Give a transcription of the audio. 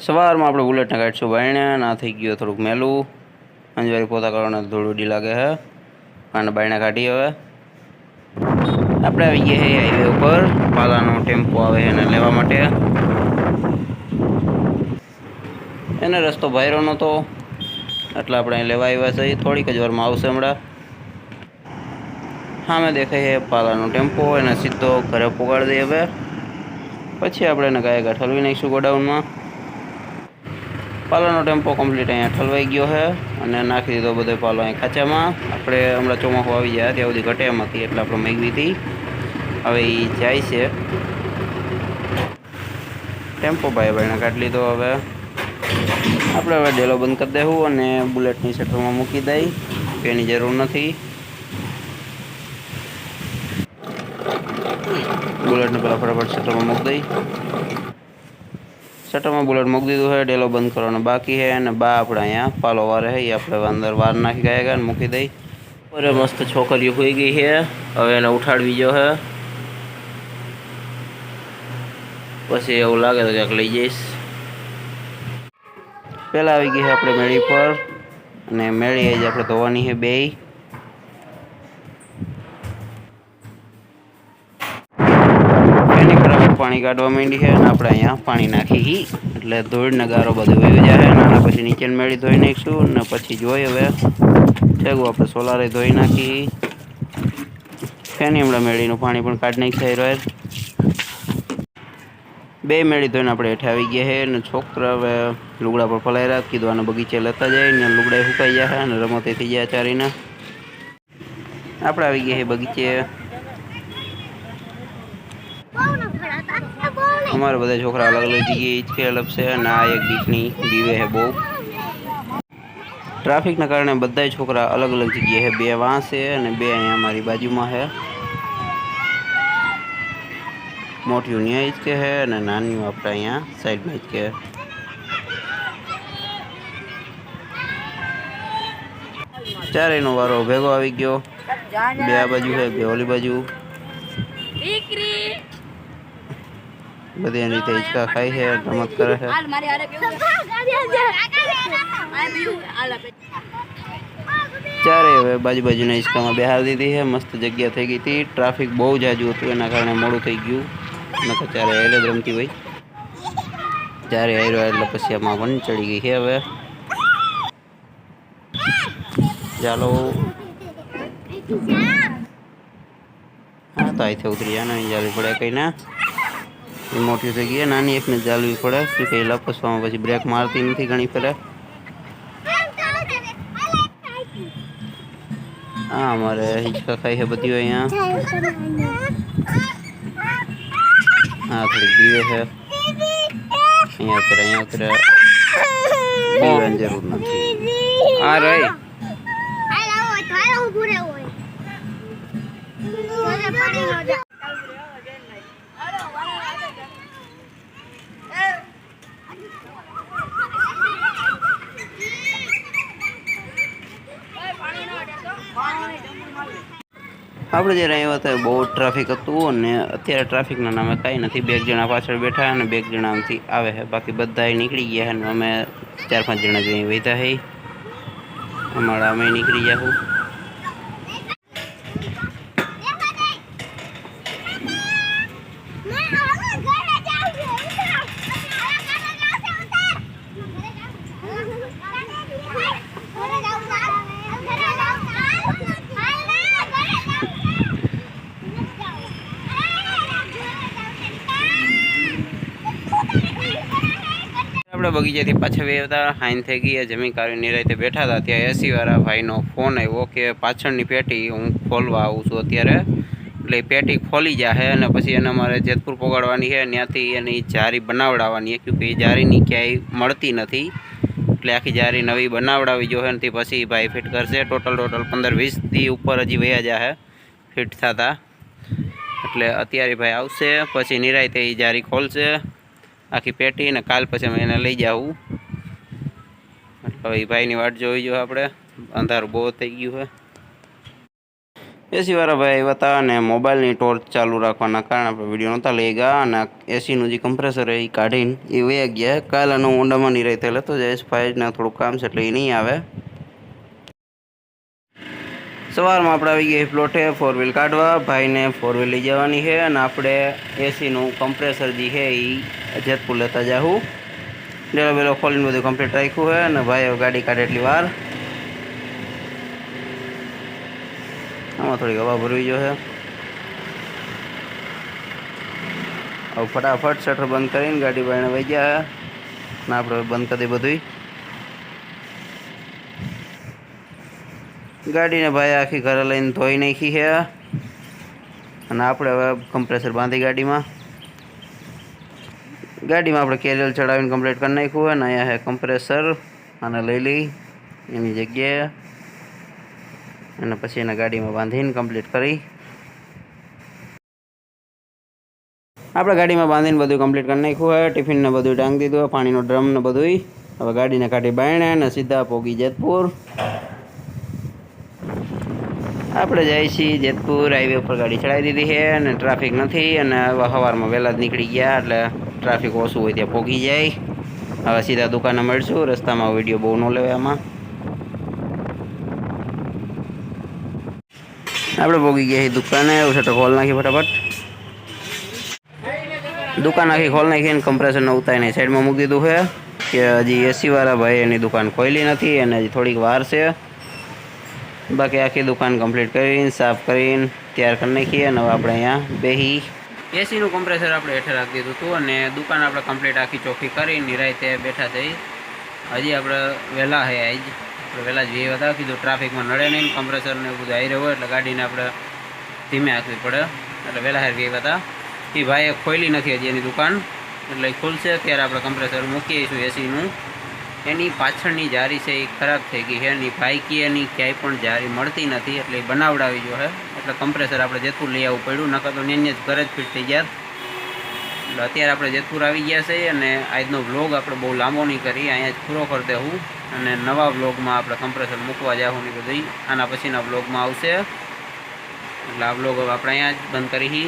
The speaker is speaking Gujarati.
સવારમાં આપણે બુલેટને કાઢશું બાયણે. ના થઈ ગયો થોડુંક મેલું, અંજવારી પોતા કરવાના ધૂળ ઉડી લાગે છે. અને બાયણે કાઢી. હવે આપણે આવી ગયા છે હાઈવે ઉપર. પાલાનો ટેમ્પો આવે છે એને લેવા માટે. એને રસ્તો ભાયરો નહોતો એટલે આપણે અહીં લેવા આવ્યા છીએ. થોડીક જ વારમાં આવશે હમણાં. સામે દેખાય છે પાલાનો ટેમ્પો, એને સીધો ઘરે પોગાડી દઈએ. હવે પછી આપણે એને ગાય ગા ઠલવી નાખીશું ગોડાઉનમાં. પાલાનો ટેમ્પો કમ્પ્લીટ અહીંયા ઠલવાઈ ગયો છે અને નાખી દીધો બધો પાલો અહીં ખાંચામાં. આપણે હમણાં ચોમાસું આવી જાય ત્યાં સુધી ઘટે એમ હતી એટલે આપણે મેળવી હતી. હવે એ જાય છે ટેમ્પો ભાઈને કાઢી લીધો. હવે આપણે હવે ડેલો બંધ કરી દેવું અને બુલેટની શટરમાં મૂકી દઈ. એની જરૂર નથી. બુલેટને પહેલાં ફટાફટ શટરમાં મૂકી દઈ. શટરમાં બુલેટ મૂકી દીધું છે. ડેલો બંધ કરવાનો બાકી છે અને બા આપણે અહીંયા પાલો વારે છે એ આપણે અંદર વાર નાખી ગયા અને મૂકી દઈ. અરે મસ્ત છોકરીઓ હોઈ ગઈ છે. હવે એને ઉઠાડવી જો છે. પછી એવું લાગે તો ક્યાંક લઈ જઈશ. પહેલાં આવી ગઈ છે આપણે મેળી પર અને મેળી જ આપણે ધોવાની છે બે. એની ફટાફટ પાણી કાઢવા માંડી છે અને આપણે અહીંયા પાણી નાખી એટલે ધૂળને ગારો બધું વહી જાય. અને પછી નીચે મેળી ધોઈ નાખીશું અને પછી જોઈ હવે ભેગું આપણે સોલારે ધોઈ નાખી. ફેની હમણાં મેળીનું પાણી પણ કાઢી નાખી રહ્યો. બે મેળી ધોઈને આપણે હેઠે આવી ગયા છે અને છોકરા હવે લુગડા પર પલાયરા. કીધું આને બગીચે લેતા જાય ને લુગડા સુકાઈ જાય અને રમતે થઈ જાય ચારીને. આપણે આવી ગયા છે બગીચે. અમારે બધા છોકરા અલગ અલગ જગ્યાએ હિંચકે લપશે અને આ એક દીકની બીવે છે બહુ. ટ્રાફિકના કારણે બધા છોકરા અલગ અલગ જગ્યાએ છે. બે વાં છે અને બે અહીંયા અમારી બાજુમાં છે. મોટી ન્યા હિંચકે છે અને નાની આપણે અહીંયા સાઈડમાં હિંચકે. ચારેયનો વારો ભેગો આવી ગયો. બે આ બાજુ છે, બે ઓલી બાજુ. બધી એની રીતે હિંચકા ખાય છે, રમત કરે છે. ચારે હવે બાજુ બાજુના હિંચકામાં બેહાડી દીધી છે. મસ્ત જગ્યા થઈ ગઈ હતી. ટ્રાફિક બહુ જાજુ હતું એના કારણે મોડું થઈ ગયું. નકર ચારે હારે જ રમતી હોય. ચારે હાર્યો એટલે પછી આમાં વન ચડી ગઈ છે. હવે ચાલો હા તો અહીંથી ઉતરી જાય. નાની જાલવી પડે કંઈ ના. એ મોટી થઈ ગઈ. નાની એકને જાલવી પડે કે કંઈ લપસવામાં પછી બ્રેક મારતી નથી ઘણી ફેરે. હા અમારે હિંચકા ખાઈ છે બધી અહીંયા. હા થોડીક બીવે છે. અહીંયા ઉતરે બીવાની જરૂર નથી. હા રહી આપણે જ્યારે આવ્યા હતા બહુ ટ્રાફિક હતું અને અત્યારે ટ્રાફિકના નામે કાંઈ નથી. બે જણા પાછળ બેઠા અને બે જણા આમથી આવે છે. બાકી બધા નીકળી ગયા અને અમે 4-5 જણા જઈને વહેતા છે. અમારા અમે નીકળી ગયા. આપણે બગીચાથી પાછા ગયા હતા. હાઈન થઈ ગઈ. જમીન કાઢી નિરાયતે બેઠા હતા ત્યાં એસીવાળા ભાઈનો ફોન આવ્યો કે પાછળની પેટી હું ખોલવા આવું છું અત્યારે. એટલે એ પેટી ખોલી જાય અને પછી એને મારે જેતપુર પોગાડવાની છે. ત્યાંથી એની જારી બનાવડાવવાની છે કે એ જારીની ક્યાંય મળતી નથી. એટલે આખી જારી નવી બનાવડાવી જોઈએ ને પછી ભાઈ ફિટ કરશે. ટોટલ 15-20 ઉપર હજી વયા જાય ફિટ થતા. એટલે અત્યારે ભાઈ આવશે પછી નિરાયતે એ જારી ખોલશે આખી પેટી ને કાલ પછી અમે એને લઈ જાવું. એટલે એ ભાઈની વાટ જોઈ જો આપણે. અંધારું બહુ થઈ ગયું છે. એસીવાળા ભાઈ આવ્યા હતા અને મોબાઈલની ટોર્ચ ચાલુ રાખવાના કારણે આપણે વિડીયો નહોતા લઈ ગયા અને એસીનું જે કમ્પ્રેસર એ કાઢીને એ વહી ગયા. કાલનો ઊંડામાં નહીં રહેતા એટલે તો જયેશભાઈને થોડુંક કામ છે એટલે એ નહીં આવે. સવારમાં આપણે આવી ગયા પ્લોટે 4 વ્હીલ કાઢવા. ભાઈને 4 વ્હીલ લઈ જવાની છે અને આપણે એસીનું કમ્પ્રેસર જે છે એ જેતપુર લેતા જાઉં. ડેલો બેલો ખોલીને બધું કમ્પ્લીટ રાખ્યું છે અને ભાઈ ગાડી કાઢે એટલી વાર. આમાં થોડીક હવા ભરવી જોઈએ. હવે ફટાફટ શટર બંધ કરીને ગાડી બાયણે વહી ગયા અને આપણે બંધ કરી દઈએ બધું. ગાડીને ભાઈ આખી ઘરે લઈને ધોઈ નાખી છે અને આપણે હવે કમ્પ્રેસર બાંધી ગાડીમાં આપણે કેરિયર ચડાવીને કમ્પ્લીટ કરી નાખ્યું હોય ને અહીંયા છે કમ્પ્રેસર. આને લઈ લઈ એની જગ્યાએ અને પછી એને ગાડીમાં બાંધીને કમ્પ્લીટ કરી. આપણે ગાડીમાં બાંધીને બધું કમ્પ્લીટ કરી નાખ્યું હોય. ટિફિનને બધું ટાંગી દીધું હોય, પાણીનો ડ્રમ ને બધું. હવે ગાડીને કાઢી બાયણે અને સીધા પોગી જેતપુર. આપણે જઈએ છીએ જેતપુર. હાઈવે ઉપર ગાડી ચડાવી દીધી છે અને ટ્રાફિક નથી અને હવે સવારમાં વહેલા જ નીકળી ગયા એટલે ટ્રાફિક ઓછું હોય ત્યાં પહોંચી જાય. હવે સીધા દુકાને મળશું. રસ્તામાં વિડીયો બહુ ન લેવાય. આમાં આપણે પહોંચી ગયા છીએ દુકાને. એવું છે તો ખોલ નાખી ફટાફટ. દુકાન આખી ખોલ નાખીને કમ્પ્રેસરને ઉતારીને સાઈડમાં મૂકી દીધું છે કે હજી એસીવાળા ભાઈ એની દુકાન ખોલી નથી અને હજી થોડીક વાર છે. બાકી આખી દુકાન કમ્પ્લીટ કરીને સાફ કરીને તૈયાર કરી નાખીએ અને હવે આપણે અહીંયા બેસી એસીનું કમ્પ્રેસર આપણે હેઠે રાખી દીધું હતું અને દુકાન આપણે કમ્પ્લીટ આખી ચોખ્ખી કરીને નિરાંતે બેઠા થઈ. હજી આપણે વહેલા છે આજ આપણે વહેલા જ જઈએ હતા. કીધું ટ્રાફિકમાં નડે નહીં, કમ્પ્રેસરને એવું બધું આવી રહ્યું હોય એટલે ગાડીને આપણે ધીમે હાંકવી પડે એટલે વહેલા હાર ગયા હતા. એ ભાઈએ ખોલી નથી હજી એની દુકાન એટલે ખુલશે ત્યારે આપણે કમ્પ્રેસર મૂકી આવીશું એસીનું. એની પાછળની જારી છે એ ખરાબ થઈ ગઈ છે. એની ભાઈકી એની ક્યાંય પણ જારી મળતી નથી એટલે એ બનાવડાવી જોઈએ. એટલે કમ્પ્રેસર આપણે જેતપુર લઈ આવવું પડ્યું, નકર તો ને જ ઘરે જ ફિટ થઈ ગયા. એટલે અત્યારે આપણે જેતપુર આવી ગયા છે અને આજનો વ્લોગ આપણે બહુ લાંબો નહીં કરી, અહીંયા જ પૂરો કરી દેવું અને નવા વ્લોગમાં આપણે કમ્પ્રેસર મૂકવા જાઉં ને બધી આના પછીના વ્લોગમાં આવશે. એટલે આ વ્લોગ હવે આપણે અહીંયા જ બંધ કરી.